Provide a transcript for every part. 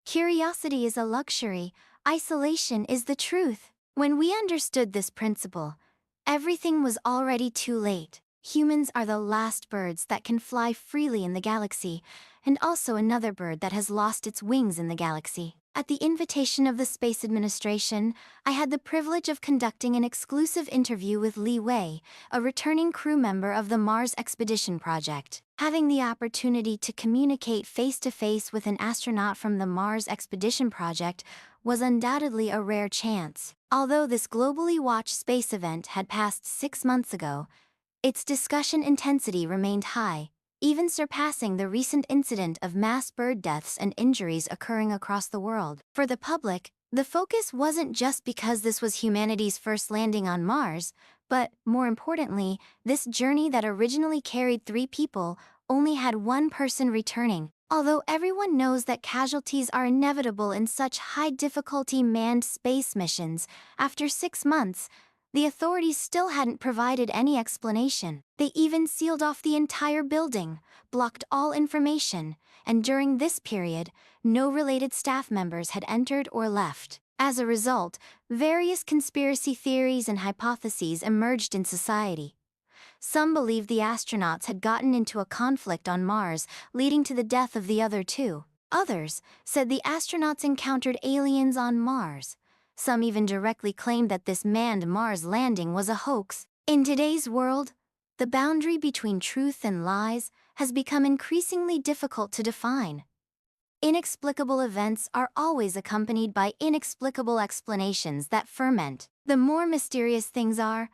Curiosity is a luxury, isolation is the truth. When we understood this principle, everything was already too late. Humans are the last birds that can fly freely in the galaxy, and also another bird that has lost its wings in the galaxy. At the invitation of the Space Administration, I had the privilege of conducting an exclusive interview with Li Wei, a returning crew member of the Mars Expedition Project. Having the opportunity to communicate face-to-face with an astronaut from the Mars Expedition Project was undoubtedly a rare chance. Although this globally watched space event had passed 6 months ago, its discussion intensity remained high, even surpassing the recent incident of mass bird deaths and injuries occurring across the world. For the public, the focus wasn't just because this was humanity's first landing on Mars, but, more importantly, this journey that originally carried 3 people only had 1 person returning. Although everyone knows that casualties are inevitable in such high-difficulty manned space missions, after 6 months, the authorities still hadn't provided any explanation. They even sealed off the entire building, blocked all information, and during this period, no related staff members had entered or left. As a result, various conspiracy theories and hypotheses emerged in society. Some believed the astronauts had gotten into a conflict on Mars, leading to the death of the other 2. Others said the astronauts encountered aliens on Mars. Some even directly claimed that this manned Mars landing was a hoax. In today's world, the boundary between truth and lies has become increasingly difficult to define. Inexplicable events are always accompanied by inexplicable explanations that ferment. The more mysterious things are,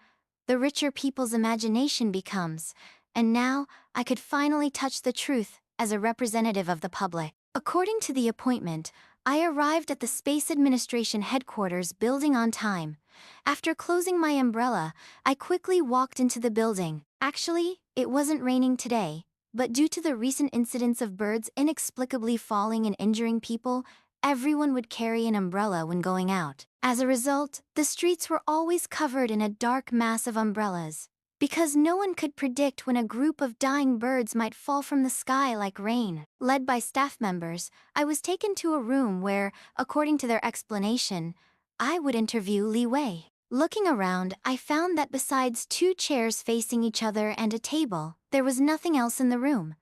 the richer people's imagination becomes, and now I could finally touch the truth as a representative of the public. According to the appointment, I arrived at the Space Administration headquarters building on time. After closing my umbrella, I quickly walked into the building. Actually, it wasn't raining today, but due to the recent incidents of birds inexplicably falling and injuring people, everyone would carry an umbrella when going out. As a result, the streets were always covered in a dark mass of umbrellas. Because no one could predict when a group of dying birds might fall from the sky like rain. Led by staff members, I was taken to a room where, according to their explanation, I would interview Li Wei. Looking around, I found that besides 2 chairs facing each other and a table, there was nothing else in the room.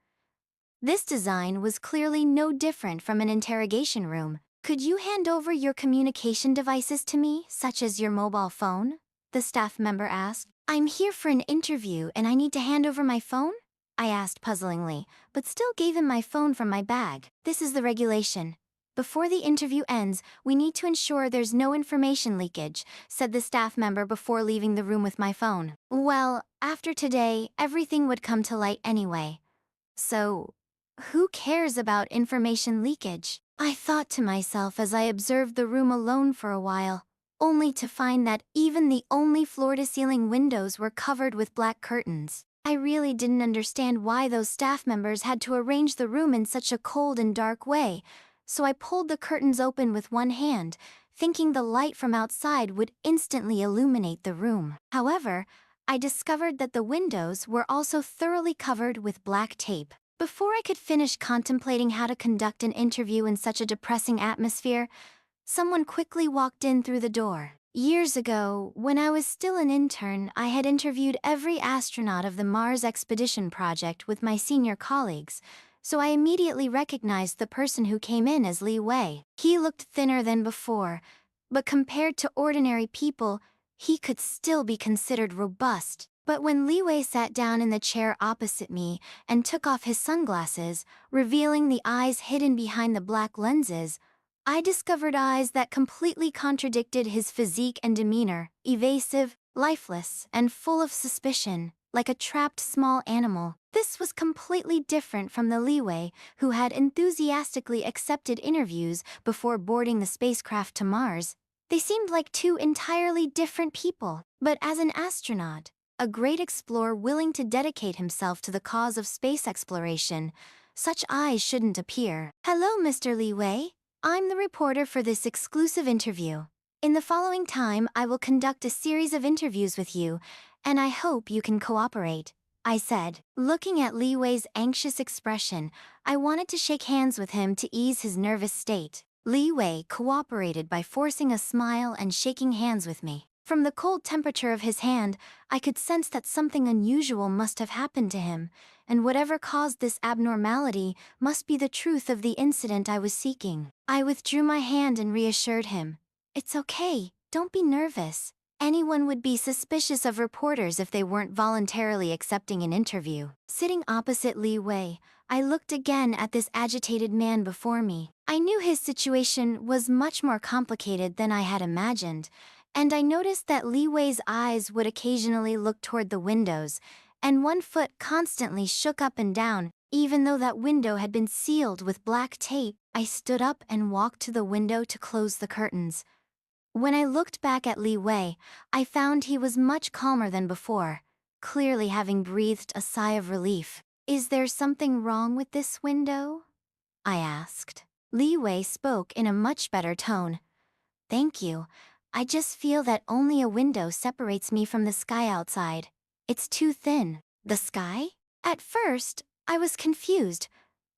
This design was clearly no different from an interrogation room. "Could you hand over your communication devices to me, such as your mobile phone?" the staff member asked. "I'm here for an interview and I need to hand over my phone?" I asked puzzlingly, but still gave him my phone from my bag. "This is the regulation. Before the interview ends, we need to ensure there's no information leakage," said the staff member before leaving the room with my phone. Well, after today, everything would come to light anyway. So, who cares about information leakage? I thought to myself as I observed the room alone for a while, only to find that even the only floor-to-ceiling windows were covered with black curtains. I really didn't understand why those staff members had to arrange the room in such a cold and dark way, so I pulled the curtains open with one hand, thinking the light from outside would instantly illuminate the room. However, I discovered that the windows were also thoroughly covered with black tape. Before I could finish contemplating how to conduct an interview in such a depressing atmosphere, someone quickly walked in through the door. Years ago, when I was still an intern, I had interviewed every astronaut of the Mars Expedition Project with my senior colleagues, so I immediately recognized the person who came in as Li Wei. He looked thinner than before, but compared to ordinary people, he could still be considered robust. But when Li Wei sat down in the chair opposite me and took off his sunglasses, revealing the eyes hidden behind the black lenses, I discovered eyes that completely contradicted his physique and demeanor, evasive, lifeless, and full of suspicion, like a trapped small animal. This was completely different from the Li Wei who had enthusiastically accepted interviews before boarding the spacecraft to Mars. They seemed like 2 entirely different people. But as an astronaut, a great explorer willing to dedicate himself to the cause of space exploration, such eyes shouldn't appear. "Hello, Mr. Li Wei. I'm the reporter for this exclusive interview. In the following time, I will conduct a series of interviews with you, and I hope you can cooperate," I said. Looking at Li Wei's anxious expression, I wanted to shake hands with him to ease his nervous state. Li Wei cooperated by forcing a smile and shaking hands with me. From the cold temperature of his hand, I could sense that something unusual must have happened to him, and whatever caused this abnormality must be the truth of the incident I was seeking. I withdrew my hand and reassured him. "It's okay, don't be nervous. Anyone would be suspicious of reporters if they weren't voluntarily accepting an interview." Sitting opposite Li Wei, I looked again at this agitated man before me. I knew his situation was much more complicated than I had imagined, and I noticed that Li Wei's eyes would occasionally look toward the windows, and one foot constantly shook up and down, even though that window had been sealed with black tape. I stood up and walked to the window to close the curtains. When I looked back at Li Wei, I found he was much calmer than before, clearly having breathed a sigh of relief. "Is there something wrong with this window?" I asked. Li Wei spoke in a much better tone. "Thank you. I just feel that only a window separates me from the sky outside. It's too thin." The sky? At first, I was confused,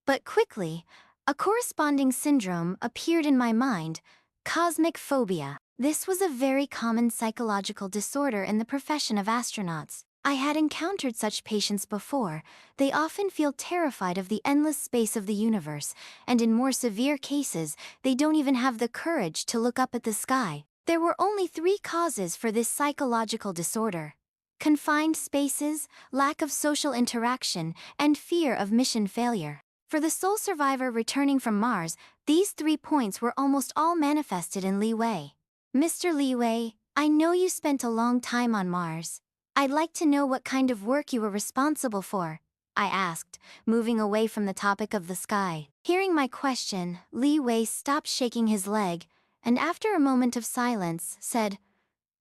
but quickly, a corresponding syndrome appeared in my mind: cosmic phobia. This was a very common psychological disorder in the profession of astronauts. I had encountered such patients before. They often feel terrified of the endless space of the universe, and in more severe cases, they don't even have the courage to look up at the sky. There were only 3 causes for this psychological disorder: confined spaces, lack of social interaction, and fear of mission failure. For the sole survivor returning from Mars, these 3 points were almost all manifested in Li Wei. "Mr. Li Wei, I know you spent a long time on Mars. I'd like to know what kind of work you were responsible for," I asked, moving away from the topic of the sky. Hearing my question, Li Wei stopped shaking his leg, and after a moment of silence, said,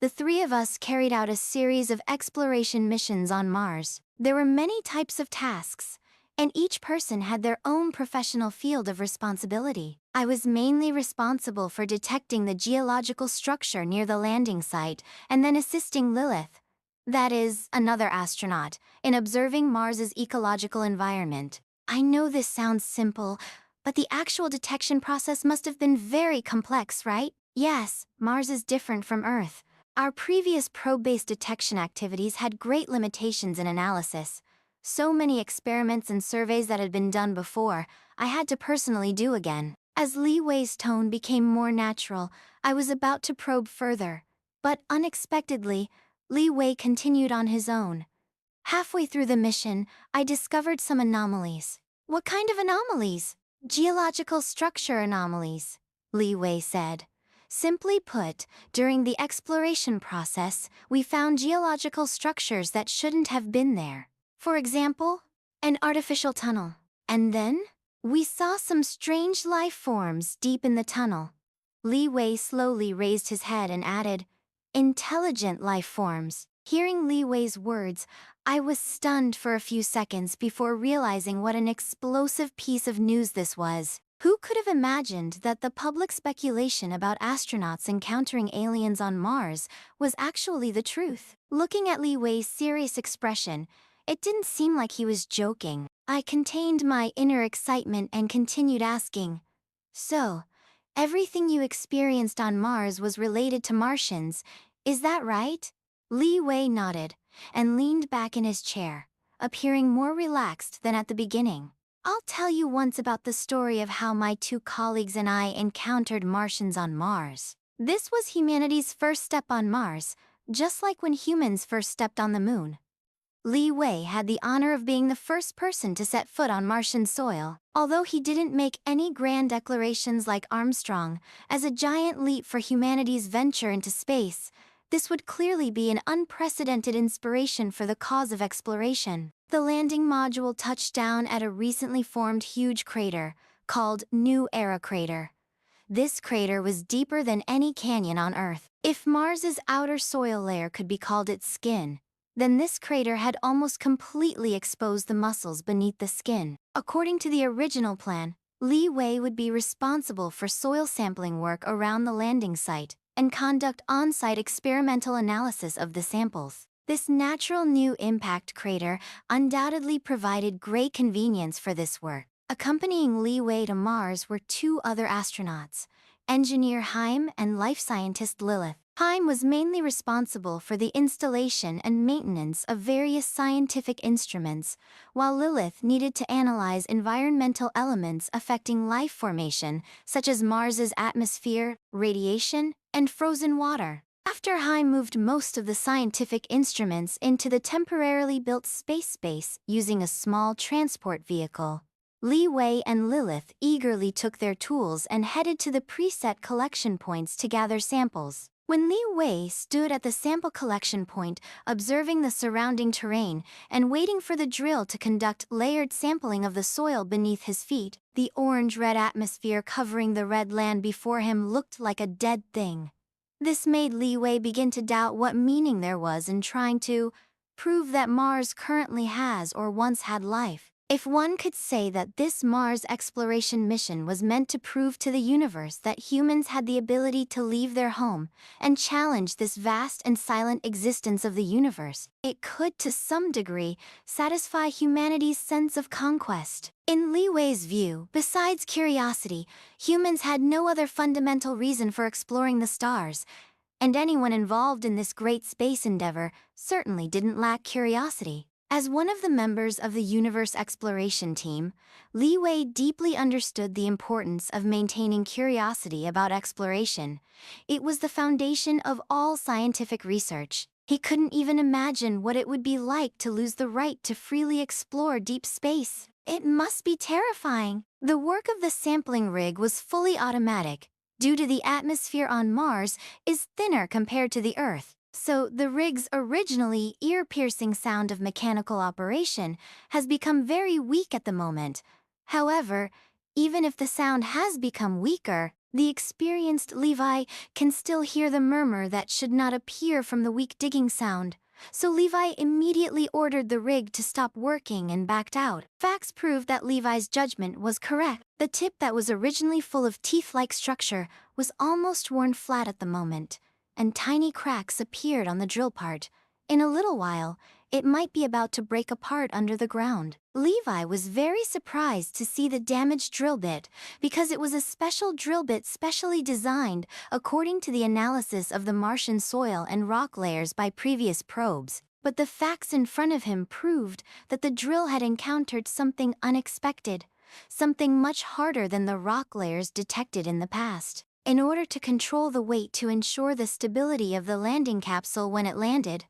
"The 3 of us carried out a series of exploration missions on Mars. There were many types of tasks, and each person had their own professional field of responsibility. I was mainly responsible for detecting the geological structure near the landing site and then assisting Lilith, that is, another astronaut, in observing Mars's ecological environment." I know this sounds simple, but the actual detection process must have been very complex, right? Yes, Mars is different from Earth. Our previous probe-based detection activities had great limitations in analysis. So many experiments and surveys that had been done before, I had to personally do again. As Li Wei's tone became more natural, I was about to probe further, but unexpectedly, Li Wei continued on his own. "Halfway through the mission, I discovered some anomalies." "What kind of anomalies?" "Geological structure anomalies," Li Wei said. "Simply put, during the exploration process, we found geological structures that shouldn't have been there. For example, an artificial tunnel. And then, we saw some strange life forms deep in the tunnel." Li Wei slowly raised his head and added, "Intelligent life forms." Hearing Li Wei's words, I was stunned for a few seconds before realizing what an explosive piece of news this was. Who could have imagined that the public speculation about astronauts encountering aliens on Mars was actually the truth? Looking at Li Wei's serious expression, it didn't seem like he was joking. I contained my inner excitement and continued asking, "So, everything you experienced on Mars was related to Martians, is that right?" Li Wei nodded and leaned back in his chair, appearing more relaxed than at the beginning. "I'll tell you once about the story of how my 2 colleagues and I encountered Martians on Mars. This was humanity's first step on Mars, just like when humans first stepped on the moon. Li Wei had the honor of being the first person to set foot on Martian soil. Although he didn't make any grand declarations like Armstrong, as a giant leap for humanity's venture into space, this would clearly be an unprecedented inspiration for the cause of exploration. The landing module touched down at a recently formed huge crater, called New Era Crater. This crater was deeper than any canyon on Earth. If Mars's outer soil layer could be called its skin, then this crater had almost completely exposed the muscles beneath the skin. According to the original plan, Li Wei would be responsible for soil sampling work around the landing site and conduct on-site experimental analysis of the samples. This natural new impact crater undoubtedly provided great convenience for this work. Accompanying Li Wei to Mars were 2 other astronauts, engineer Haim and life scientist Lilith. Haim was mainly responsible for the installation and maintenance of various scientific instruments, while Lilith needed to analyze environmental elements affecting life formation, such as Mars's atmosphere, radiation, and frozen water. After Haim moved most of the scientific instruments into the temporarily built space using a small transport vehicle, Li Wei and Lilith eagerly took their tools and headed to the preset collection points to gather samples. When Li Wei stood at the sample collection point, observing the surrounding terrain and waiting for the drill to conduct layered sampling of the soil beneath his feet, the orange-red atmosphere covering the red land before him looked like a dead thing. This made Li Wei begin to doubt what meaning there was in trying to prove that Mars currently has or once had life. If one could say that this Mars exploration mission was meant to prove to the universe that humans had the ability to leave their home and challenge this vast and silent existence of the universe, it could to some degree satisfy humanity's sense of conquest. In Li Wei's view, besides curiosity, humans had no other fundamental reason for exploring the stars, and anyone involved in this great space endeavor certainly didn't lack curiosity. As one of the members of the universe exploration team, Li Wei deeply understood the importance of maintaining curiosity about exploration. It was the foundation of all scientific research. He couldn't even imagine what it would be like to lose the right to freely explore deep space. It must be terrifying. The work of the sampling rig was fully automatic, due to the atmosphere on Mars is thinner compared to the Earth. So the rig's originally ear-piercing sound of mechanical operation has become very weak at the moment. However, even if the sound has become weaker, the experienced Li Wei can still hear the murmur that should not appear from the weak digging sound. So Li Wei immediately ordered the rig to stop working and backed out. Facts proved that Li Wei's judgment was correct. The tip that was originally full of teeth-like structure was almost worn flat at the moment, and tiny cracks appeared on the drill part. In a little while, it might be about to break apart under the ground. Li Wei was very surprised to see the damaged drill bit, because it was a special drill bit specially designed according to the analysis of the Martian soil and rock layers by previous probes. But the facts in front of him proved that the drill had encountered something unexpected, something much harder than the rock layers detected in the past. In order to control the weight to ensure the stability of the landing capsule when it landed,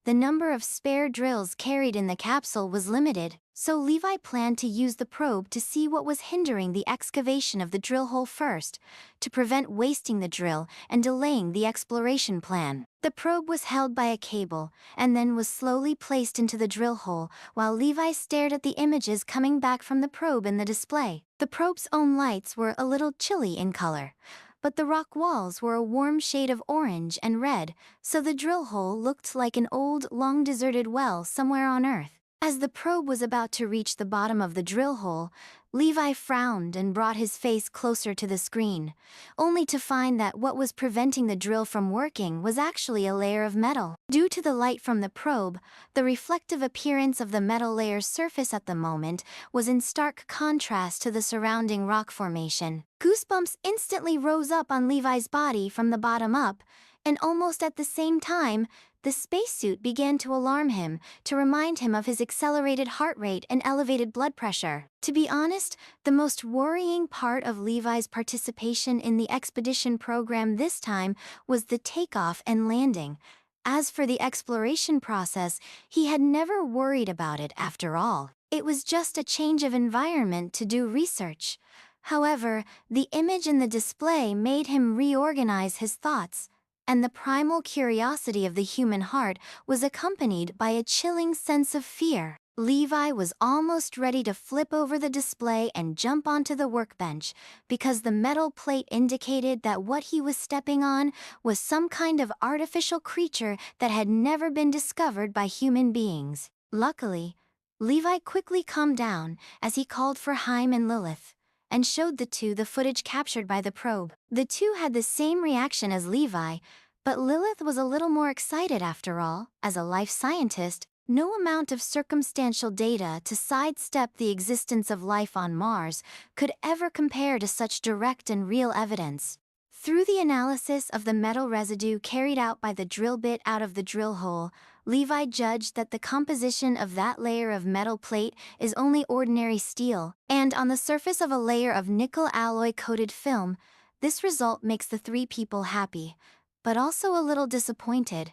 the number of spare drills carried in the capsule was limited, so Li Wei planned to use the probe to see what was hindering the excavation of the drill hole first, to prevent wasting the drill and delaying the exploration plan. The probe was held by a cable, and then was slowly placed into the drill hole, while Li Wei stared at the images coming back from the probe in the display. The probe's own lights were a little chilly in color, but the rock walls were a warm shade of orange and red, so the drill hole looked like an old, long-deserted well somewhere on Earth. As the probe was about to reach the bottom of the drill hole, Li Wei frowned and brought his face closer to the screen, only to find that what was preventing the drill from working was actually a layer of metal. Due to the light from the probe, the reflective appearance of the metal layer's surface at the moment was in stark contrast to the surrounding rock formation. Goosebumps instantly rose up on Li Wei's body from the bottom up, and almost at the same time, the spacesuit began to alarm him, to remind him of his accelerated heart rate and elevated blood pressure. To be honest, the most worrying part of Li Wei's participation in the expedition program this time was the takeoff and landing. As for the exploration process, he had never worried about it after all. It was just a change of environment to do research. However, the image in the display made him reorganize his thoughts, and the primal curiosity of the human heart was accompanied by a chilling sense of fear. Li Wei was almost ready to flip over the display and jump onto the workbench, because the metal plate indicated that what he was stepping on was some kind of artificial creature that had never been discovered by human beings. Luckily, Li Wei quickly calmed down as he called for Haim and Lilith, and showed the two the footage captured by the probe. The two had the same reaction as Li Wei, but Lilith was a little more excited after all. As a life scientist, no amount of circumstantial data to sidestep the existence of life on Mars could ever compare to such direct and real evidence. Through the analysis of the metal residue carried out by the drill bit out of the drill hole, Levi judged that the composition of that layer of metal plate is only ordinary steel, and on the surface of a layer of nickel alloy-coated film. This result makes the three people happy, but also a little disappointed.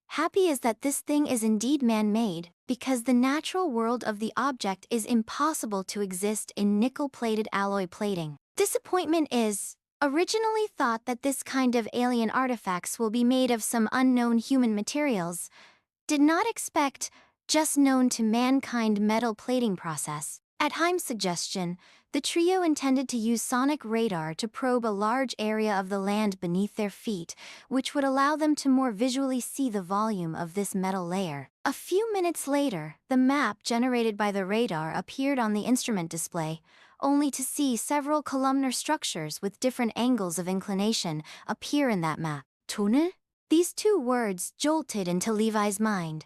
Happy is that this thing is indeed man-made, because the natural world of the object is impossible to exist in nickel-plated alloy plating. Disappointment is, originally thought that this kind of alien artifacts will be made of some unknown human materials, did not expect just known to mankind metal plating process. At Heim's suggestion, the trio intended to use sonic radar to probe a large area of the land beneath their feet, which would allow them to more visually see the volume of this metal layer. A few minutes later, the map generated by the radar appeared on the instrument display, only to see several columnar structures with different angles of inclination appear in that map. Tunnel? These two words jolted into Levi's mind,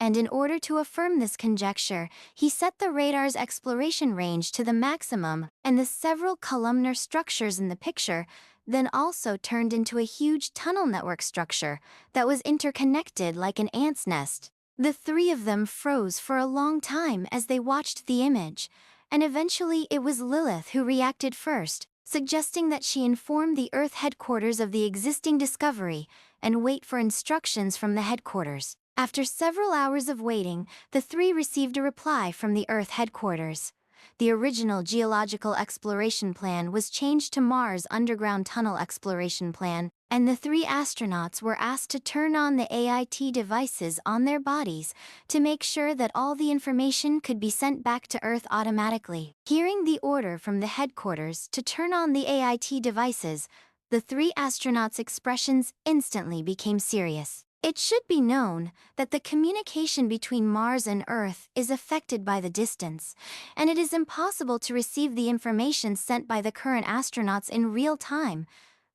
and in order to affirm this conjecture, he set the radar's exploration range to the maximum, and the several columnar structures in the picture then also turned into a huge tunnel network structure that was interconnected like an ant's nest. The three of them froze for a long time as they watched the image, and eventually it was Lilith who reacted first, suggesting that she inform the Earth headquarters of the existing discovery and wait for instructions from the headquarters. After several hours of waiting, the three received a reply from the Earth headquarters. The original geological exploration plan was changed to Mars underground tunnel exploration plan, and the three astronauts were asked to turn on the AIT devices on their bodies to make sure that all the information could be sent back to Earth automatically. Hearing the order from the headquarters to turn on the AIT devices, the three astronauts' expressions instantly became serious. It should be known that the communication between Mars and Earth is affected by the distance, and it is impossible to receive the information sent by the current astronauts in real time.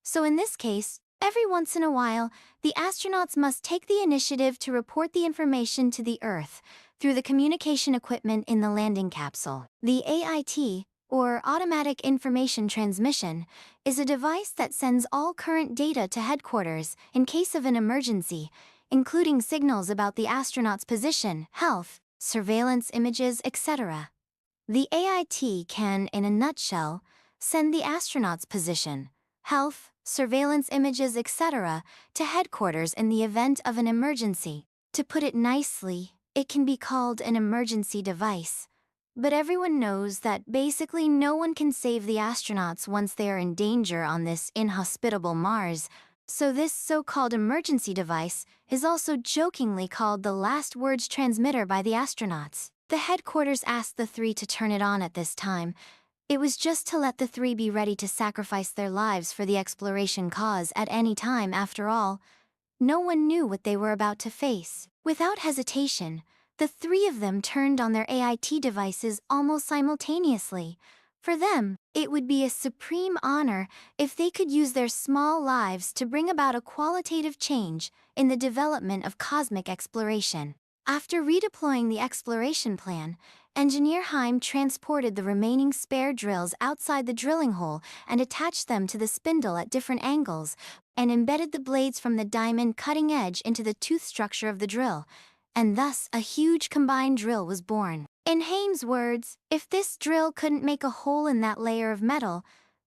So in this case, every once in a while, the astronauts must take the initiative to report the information to the Earth through the communication equipment in the landing capsule. The AIT, or Automatic Information Transmission, is a device that sends all current data to headquarters in case of an emergency, including signals about the astronaut's position, health, surveillance images, etc. The AIT can, in a nutshell, send the astronaut's position, health, surveillance images, etc. to headquarters in the event of an emergency. To put it nicely, it can be called an emergency device. But everyone knows that basically no one can save the astronauts once they are in danger on this inhospitable Mars, so this so-called emergency device is also jokingly called the last words transmitter by the astronauts. The headquarters asked the three to turn it on at this time. It was just to let the three be ready to sacrifice their lives for the exploration cause at any time. After all, no one knew what they were about to face. Without hesitation, the three of them turned on their AIT devices almost simultaneously. For them, it would be a supreme honor if they could use their small lives to bring about a qualitative change in the development of cosmic exploration. After redeploying the exploration plan, Engineer Heim transported the remaining spare drills outside the drilling hole and attached them to the spindle at different angles, and embedded the blades from the diamond cutting edge into the tooth structure of the drill, and thus a huge combined drill was born. In Heim's words, if this drill couldn't make a hole in that layer of metal,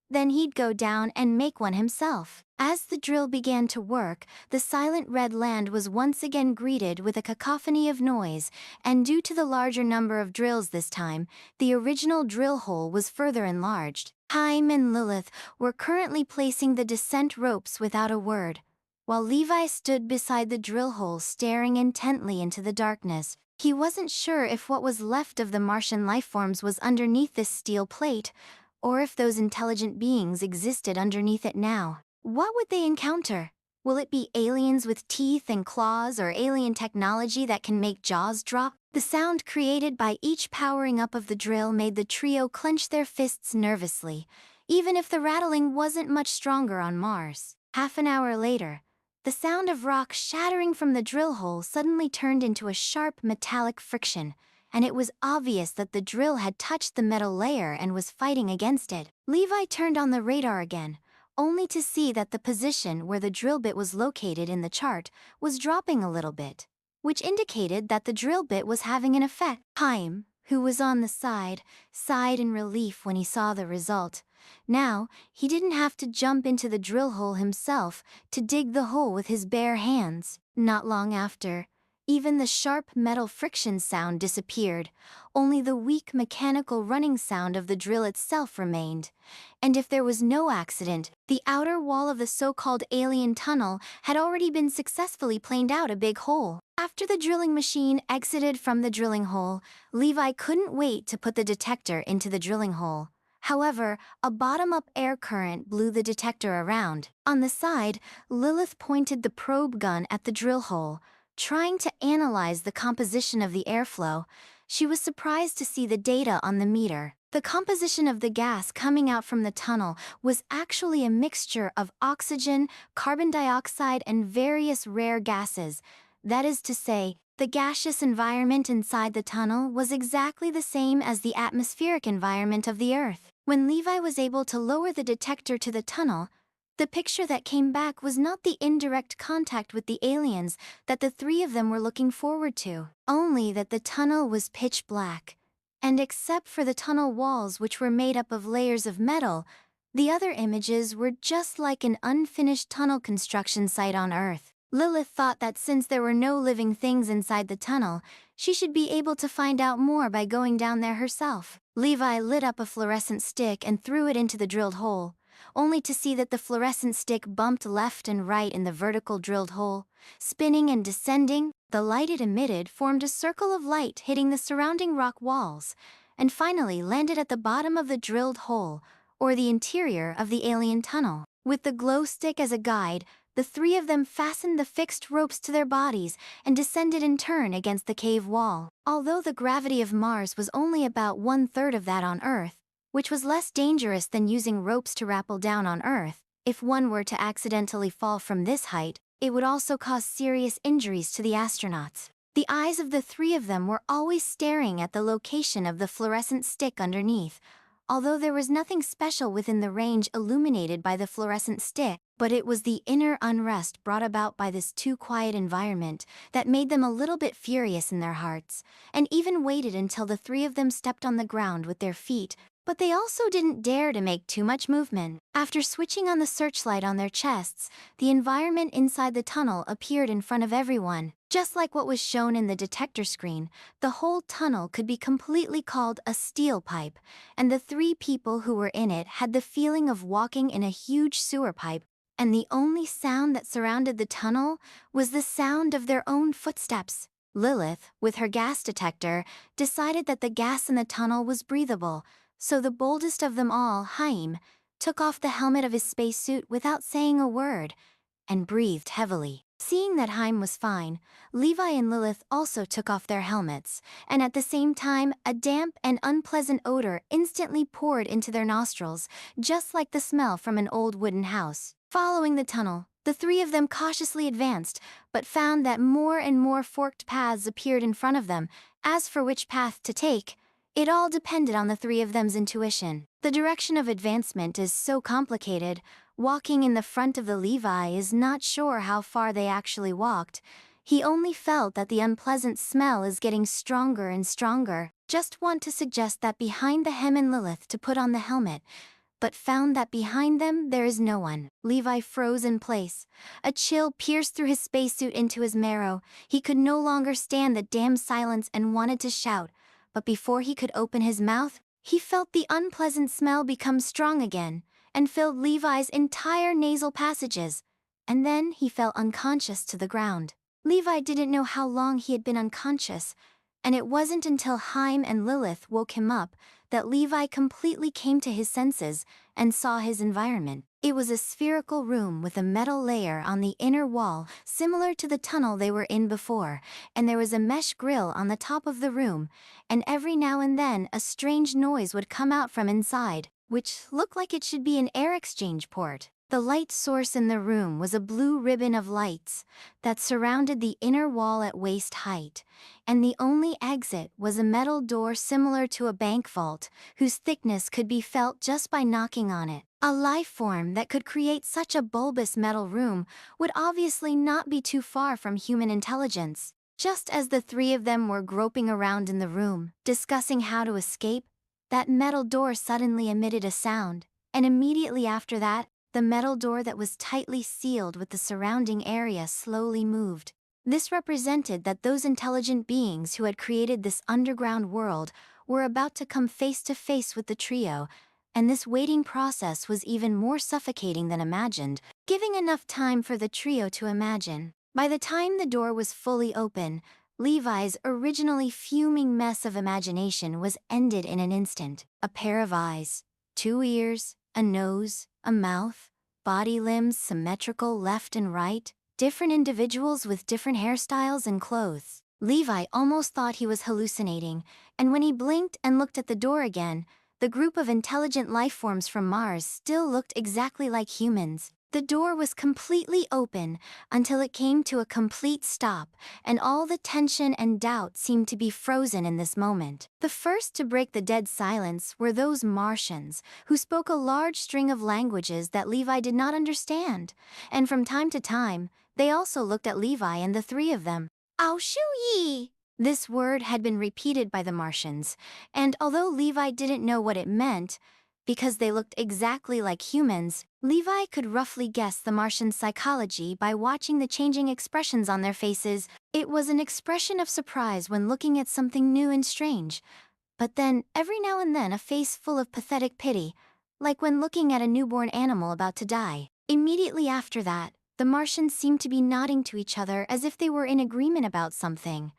then he'd go down and make one himself. As the drill began to work, the silent red land was once again greeted with a cacophony of noise, and due to the larger number of drills this time, the original drill hole was further enlarged. Heim and Lilith were currently placing the descent ropes without a word, while Levi stood beside the drill hole staring intently into the darkness. He wasn't sure if what was left of the Martian lifeforms was underneath this steel plate, or if those intelligent beings existed underneath it now. What would they encounter? Will it be aliens with teeth and claws, or alien technology that can make jaws drop? The sound created by each powering up of the drill made the trio clench their fists nervously, even if the rattling wasn't much stronger on Mars. Half an hour later, the sound of rock shattering from the drill hole suddenly turned into a sharp metallic friction, and it was obvious that the drill had touched the metal layer and was fighting against it. Levi turned on the radar again, only to see that the position where the drill bit was located in the chart was dropping a little bit, which indicated that the drill bit was having an effect. Haim, who was on the side, sighed in relief when he saw the result. Now, he didn't have to jump into the drill hole himself to dig the hole with his bare hands. Not long after, even the sharp metal friction sound disappeared, only the weak mechanical running sound of the drill itself remained. And if there was no accident, the outer wall of the so-called alien tunnel had already been successfully planed out a big hole. After the drilling machine exited from the drilling hole, Levi couldn't wait to put the detector into the drilling hole. However, a bottom-up air current blew the detector around. On the side, Lilith pointed the probe gun at the drill hole, trying to analyze the composition of the airflow. She was surprised to see the data on the meter. The composition of the gas coming out from the tunnel was actually a mixture of oxygen, carbon dioxide, and various rare gases. That is to say, the gaseous environment inside the tunnel was exactly the same as the atmospheric environment of the Earth. When Levi was able to lower the detector to the tunnel, the picture that came back was not the indirect contact with the aliens that the three of them were looking forward to, only that the tunnel was pitch black. And except for the tunnel walls, which were made up of layers of metal, the other images were just like an unfinished tunnel construction site on Earth. Lilith thought that since there were no living things inside the tunnel, she should be able to find out more by going down there herself. Levi lit up a fluorescent stick and threw it into the drilled hole, only to see that the fluorescent stick bumped left and right in the vertical drilled hole. Spinning and descending, the light it emitted formed a circle of light hitting the surrounding rock walls, and finally landed at the bottom of the drilled hole, or the interior of the alien tunnel. With the glow stick as a guide, the three of them fastened the fixed ropes to their bodies and descended in turn against the cave wall. Although the gravity of Mars was only about 1/3 of that on Earth, which was less dangerous than using ropes to rappel down on Earth, if one were to accidentally fall from this height, it would also cause serious injuries to the astronauts. The eyes of the three of them were always staring at the location of the fluorescent stick underneath, although there was nothing special within the range illuminated by the fluorescent stick, but it was the inner unrest brought about by this too quiet environment that made them a little bit furious in their hearts, and even waited until the three of them stepped on the ground with their feet, but they also didn't dare to make too much movement. After switching on the searchlight on their chests, the environment inside the tunnel appeared in front of everyone. Just like what was shown in the detector screen, the whole tunnel could be completely called a steel pipe, and the three people who were in it had the feeling of walking in a huge sewer pipe, and the only sound that surrounded the tunnel was the sound of their own footsteps. Lilith, with her gas detector, decided that the gas in the tunnel was breathable, so the boldest of them all, Haim, took off the helmet of his spacesuit without saying a word, and breathed heavily. Seeing that Haim was fine, Levi and Lilith also took off their helmets, and at the same time, a damp and unpleasant odor instantly poured into their nostrils, just like the smell from an old wooden house. Following the tunnel, the three of them cautiously advanced, but found that more and more forked paths appeared in front of them. As for which path to take, it all depended on the three of them's intuition. The direction of advancement is so complicated. Walking in the front of the Levi is not sure how far they actually walked. He only felt that the unpleasant smell is getting stronger and stronger. Just want to suggest that behind the Hem and Lilith to put on the helmet, but found that behind them there is no one. Levi froze in place. A chill pierced through his spacesuit into his marrow. He could no longer stand the damn silence and wanted to shout, but before he could open his mouth, he felt the unpleasant smell become strong again and filled Levi's entire nasal passages, and then he fell unconscious to the ground. Levi didn't know how long he had been unconscious, and it wasn't until Haim and Lilith woke him up that Levi completely came to his senses and saw his environment. It was a spherical room with a metal layer on the inner wall similar to the tunnel they were in before, and there was a mesh grill on the top of the room, and every now and then a strange noise would come out from inside, which looked like it should be an air exchange port. The light source in the room was a blue ribbon of lights that surrounded the inner wall at waist height, and the only exit was a metal door similar to a bank vault, whose thickness could be felt just by knocking on it. A life form that could create such a bulbous metal room would obviously not be too far from human intelligence. Just as the three of them were groping around in the room, discussing how to escape, that metal door suddenly emitted a sound, and immediately after that, the metal door that was tightly sealed with the surrounding area slowly moved. This represented that those intelligent beings who had created this underground world were about to come face to face with the trio, and this waiting process was even more suffocating than imagined, giving enough time for the trio to imagine. By the time the door was fully open, Levi's originally fuming mess of imagination was ended in an instant. A pair of eyes, 2 ears, a nose, a mouth, body limbs symmetrical left and right, different individuals with different hairstyles and clothes. Levi almost thought he was hallucinating, and when he blinked and looked at the door again, the group of intelligent life forms from Mars still looked exactly like humans. The door was completely open until it came to a complete stop, and all the tension and doubt seemed to be frozen in this moment. The first to break the dead silence were those Martians, who spoke a large string of languages that Levi did not understand, and from time to time, they also looked at Levi and the three of them. "Ao shu yi!" This word had been repeated by the Martians, and although Levi didn't know what it meant, because they looked exactly like humans, Levi could roughly guess the Martian psychology by watching the changing expressions on their faces. It was an expression of surprise when looking at something new and strange, but then, every now and then, a face full of pathetic pity, like when looking at a newborn animal about to die. Immediately after that, the Martians seemed to be nodding to each other as if they were in agreement about something,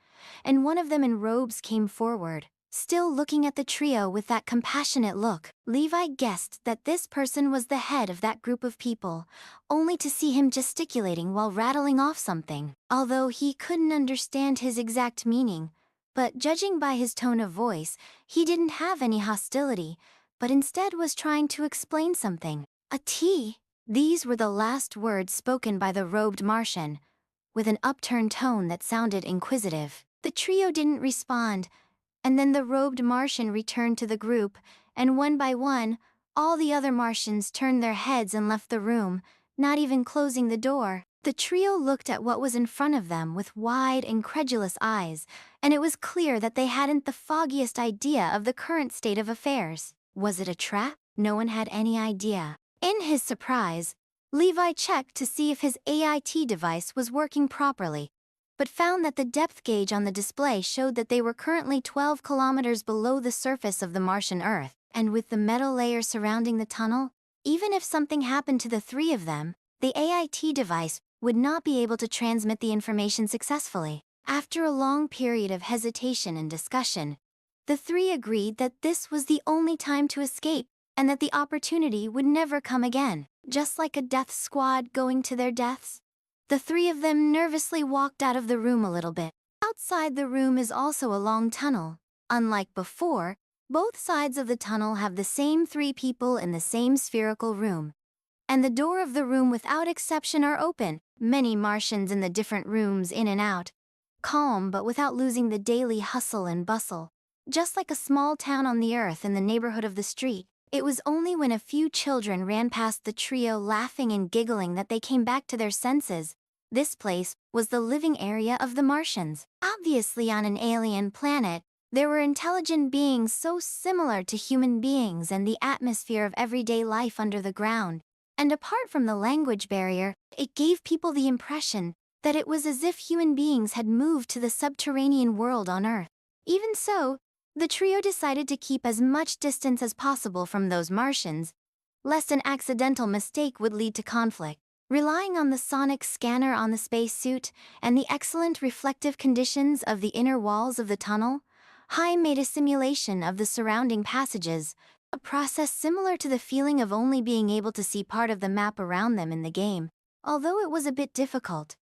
and one of them in robes came forward, still looking at the trio with that compassionate look. Levi guessed that this person was the head of that group of people, only to see him gesticulating while rattling off something. Although he couldn't understand his exact meaning, but judging by his tone of voice, he didn't have any hostility, but instead was trying to explain something. "A tea?" These were the last words spoken by the robed Martian, with an upturned tone that sounded inquisitive. The trio didn't respond, and then the robed Martian returned to the group, and one by one, all the other Martians turned their heads and left the room, not even closing the door. The trio looked at what was in front of them with wide, incredulous eyes, and it was clear that they hadn't the foggiest idea of the current state of affairs. Was it a trap? No one had any idea. In his surprise, Levi checked to see if his AIT device was working properly, but found that the depth gauge on the display showed that they were currently 12 kilometers below the surface of the Martian Earth, and with the metal layer surrounding the tunnel, even if something happened to the three of them, the AIT device would not be able to transmit the information successfully. After a long period of hesitation and discussion, the three agreed that this was the only time to escape, and that the opportunity would never come again. Just like a death squad going to their deaths, the three of them nervously walked out of the room a little bit. Outside the room is also a long tunnel. Unlike before, both sides of the tunnel have the same 3 people in the same spherical room, and the door of the room without exception are open. Many Martians in the different rooms in and out, calm but without losing the daily hustle and bustle. Just like a small town on the Earth in the neighborhood of the street, it was only when a few children ran past the trio laughing and giggling that they came back to their senses. This place was the living area of the Martians. Obviously on an alien planet, there were intelligent beings so similar to human beings and the atmosphere of everyday life under the ground. And apart from the language barrier, it gave people the impression that it was as if human beings had moved to the subterranean world on Earth. Even so, the trio decided to keep as much distance as possible from those Martians, lest an accidental mistake would lead to conflict. Relying on the sonic scanner on the spacesuit and the excellent reflective conditions of the inner walls of the tunnel, Hai made a simulation of the surrounding passages, a process similar to the feeling of only being able to see part of the map around them in the game, although it was a bit difficult.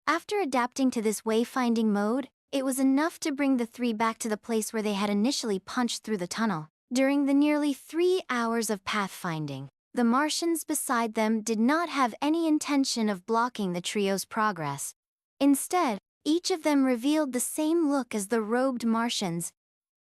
After adapting to this wayfinding mode, it was enough to bring the three back to the place where they had initially punched through the tunnel. During the nearly 3 hours of pathfinding, The Martians beside them did not have any intention of blocking the trio's progress. Instead, each of them revealed the same look as the robed Martians: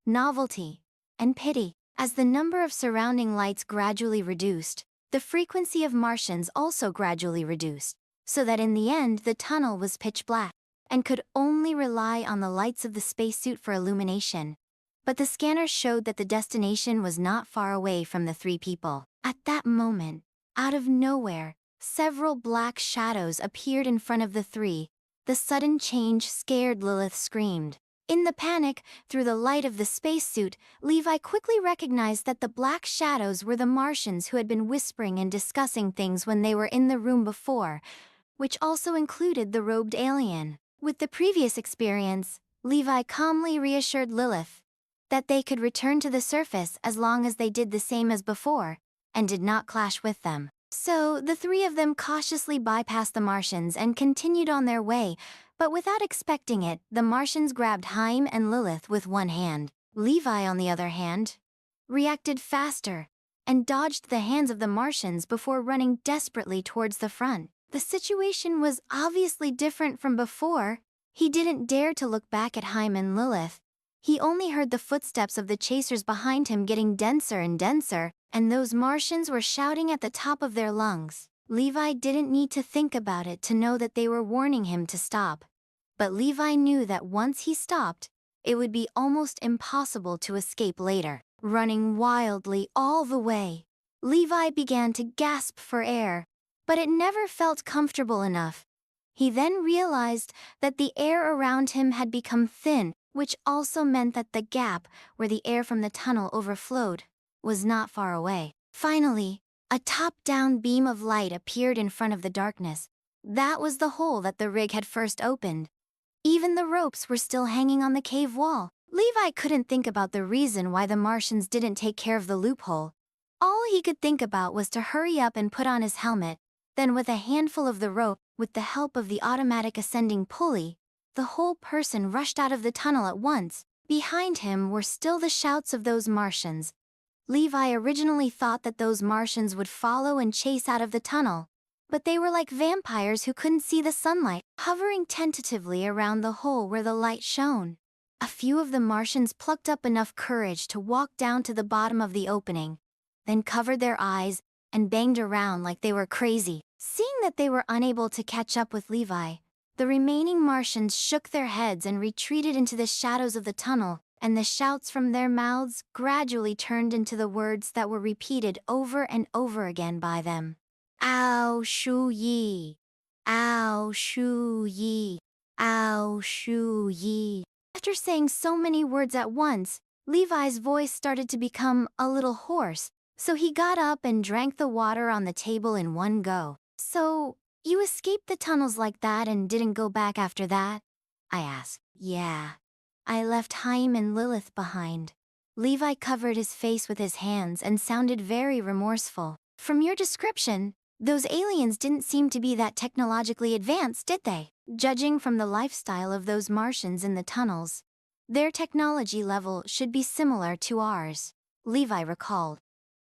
novelty and pity. As the number of surrounding lights gradually reduced, the frequency of Martians also gradually reduced, so that in the end the tunnel was pitch black and could only rely on the lights of the spacesuit for illumination. But the scanners showed that the destination was not far away from the three people. At that moment, out of nowhere, several black shadows appeared in front of the three. The sudden change scared Lilith screamed. In the panic, through the light of the spacesuit, Levi quickly recognized that the black shadows were the Martians who had been whispering and discussing things when they were in the room before, which also included the robed alien. With the previous experience, Levi calmly reassured Lilith that they could return to the surface as long as they did the same as before, and did not clash with them. So, the three of them cautiously bypassed the Martians and continued on their way, but without expecting it, the Martians grabbed Haim and Lilith with one hand. Levi, on the other hand, reacted faster and dodged the hands of the Martians before running desperately towards the front. The situation was obviously different from before. He didn't dare to look back at Haim and Lilith. He only heard the footsteps of the chasers behind him getting denser and denser, and those Martians were shouting at the top of their lungs. Levi didn't need to think about it to know that they were warning him to stop. But Levi knew that once he stopped, it would be almost impossible to escape later. Running wildly all the way, Levi began to gasp for air, but it never felt comfortable enough. He then realized that the air around him had become thin, which also meant that the gap, where the air from the tunnel overflowed, was not far away. Finally, a top-down beam of light appeared in front of the darkness. That was the hole that the rig had first opened. Even the ropes were still hanging on the cave wall. Levi couldn't think about the reason why the Martians didn't take care of the loophole. All he could think about was to hurry up and put on his helmet. Then, with a handful of the rope, with the help of the automatic ascending pulley, the whole person rushed out of the tunnel at once. Behind him were still the shouts of those Martians. Levi originally thought that those Martians would follow and chase out of the tunnel, but they were like vampires who couldn't see the sunlight, hovering tentatively around the hole where the light shone. A few of the Martians plucked up enough courage to walk down to the bottom of the opening, then covered their eyes and banged around like they were crazy. Seeing that they were unable to catch up with Levi, the remaining Martians shook their heads and retreated into the shadows of the tunnel, and the shouts from their mouths gradually turned into the words that were repeated over and over again by them. Ao Shu Yi, Ao Shu Yi, Ao Shu Yi. After saying so many words at once, Levi's voice started to become a little hoarse, so he got up and drank the water on the table in one go. So, you escaped the tunnels like that and didn't go back after that? I asked. Yeah. I left Haim and Lilith behind. Levi covered his face with his hands and sounded very remorseful. From your description, those aliens didn't seem to be that technologically advanced, did they? Judging from the lifestyle of those Martians in the tunnels, their technology level should be similar to ours, Levi recalled.